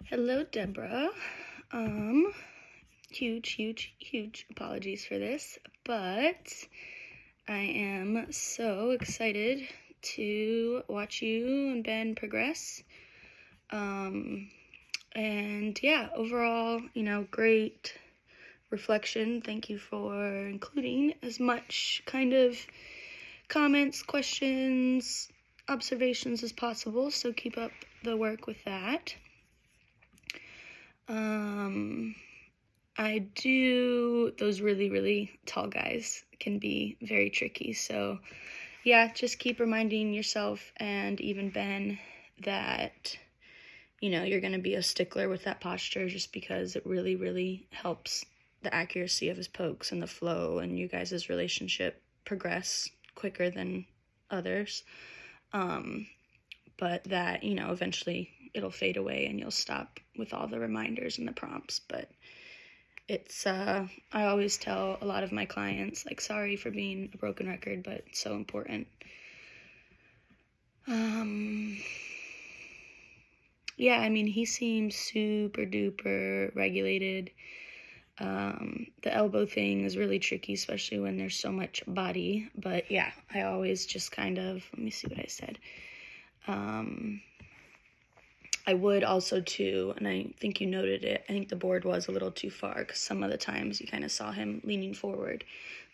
Hello, Deborah. Huge apologies for this, but I am so excited to watch you and Ben progress. And yeah, overall, great reflection. Thank you for including as much kind of comments, questions, observations as possible, so keep up the work with that. Those really tall guys can be very tricky. So yeah, just keep reminding yourself and even Ben that, you're going to be a stickler with that posture just because it really helps the accuracy of his pokes and the flow and you guys' relationship progress quicker than others. But that, eventually it'll fade away and you'll stop with all the reminders and the prompts. But it's, I always tell a lot of my clients, like, sorry for being a broken record, but it's so important. Yeah, I mean, he seems super duper regulated. The elbow thing is really tricky, especially when there's so much body. But yeah, I always just kind of, let me see what I said. I would also too, and I think you noted it, I think the board was a little too far because some of the times you kind of saw him leaning forward.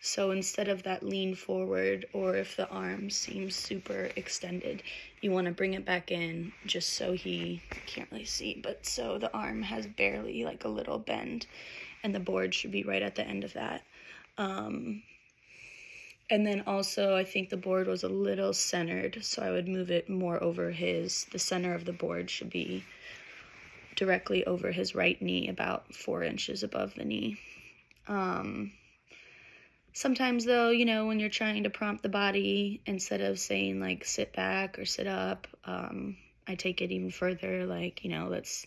So instead of that lean forward, or if the arm seems super extended, you want to bring it back in just so he can't really see, but so the arm has barely like a little bend and the board should be right at the end of that. And then also, I think the board was a little centered, so I would move it more over the center of the board should be directly over his right knee, about 4 inches above the knee. Sometimes though, when you're trying to prompt the body, instead of saying like sit back or sit up, I take it even further, like, let's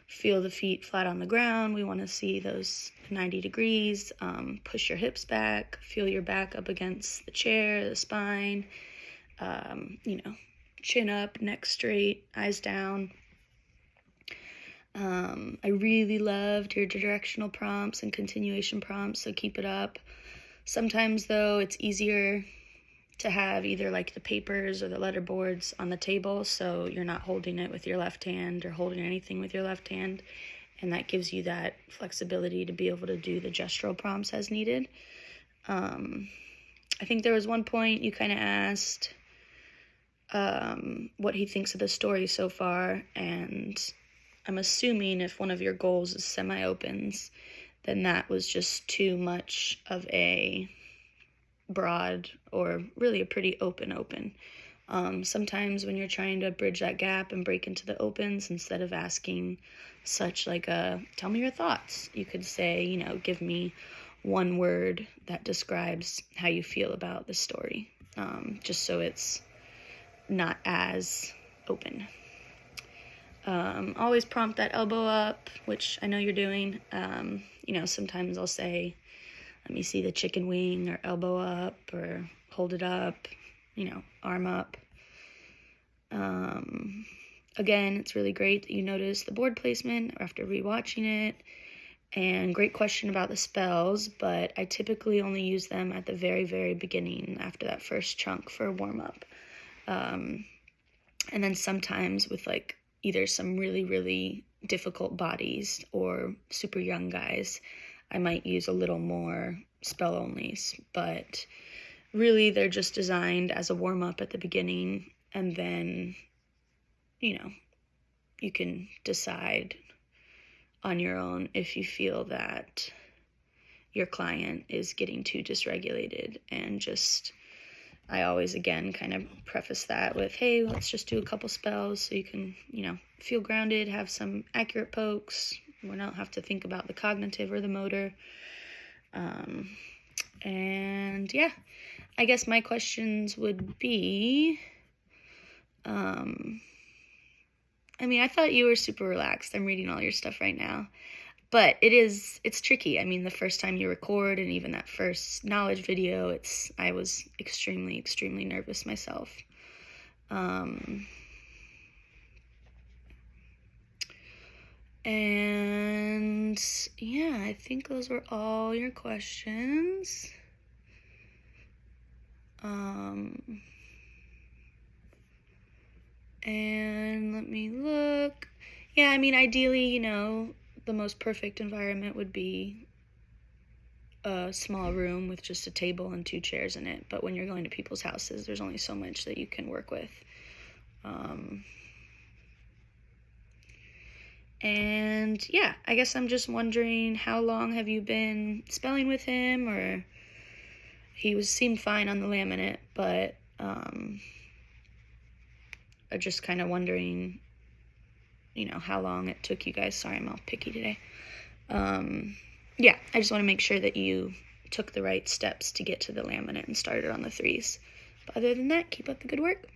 feel the feet flat on the ground. We want to see those 90 degrees. Push your hips back. Feel your back up against the chair, the spine. Chin up, neck straight, eyes down. I really loved your directional prompts and continuation prompts, so keep it up. Sometimes, though, it's easier to have either like the papers or the letter boards on the table, so you're not holding it with your left hand or holding anything with your left hand, and that gives you that flexibility to be able to do the gestural prompts as needed. I think there was one point you kind of asked what he thinks of the story so far, and I'm assuming if one of your goals is semi-opens, then that was just too much of a broad or really a pretty open. Sometimes when you're trying to bridge that gap and break into the opens, instead of asking such like tell me your thoughts, you could say, give me one word that describes how you feel about the story, just so it's not as open. Always prompt that elbow up, which I know you're doing. Sometimes I'll say, let me see the chicken wing, or elbow up, or hold it up, arm up. Again, it's really great that you notice the board placement after rewatching it, and great question about the spells, but I typically only use them at the very beginning after that first chunk for a warm-up. And then sometimes with like either some really difficult bodies or super young guys, I might use a little more spell onlys, but really they're just designed as a warm-up at the beginning, and then, you can decide on your own if you feel that your client is getting too dysregulated. And just, I always, again, kind of preface that with, hey, let's just do a couple spells so you can, feel grounded, have some accurate pokes. We don't have to think about the cognitive or the motor. And yeah, I guess my questions would be, I thought you were super relaxed. I'm reading all your stuff right now. But it's tricky. The first time you record, and even that first knowledge video, I was extremely nervous myself. And yeah, I think those were all your questions. And let me look. Yeah, I mean, ideally, you know, the most perfect environment would be a small room with just a table and 2 chairs in it. But when you're going to people's houses, there's only so much that you can work with. And yeah, I guess I'm just wondering, how long have you been spelling with him? Or he seemed fine on the laminate, but I'm just kind of wondering, you know, how long it took you guys. Sorry, I'm all picky today. Yeah, I just want to make sure that you took the right steps to get to the laminate and started on the 3s. But other than that, keep up the good work.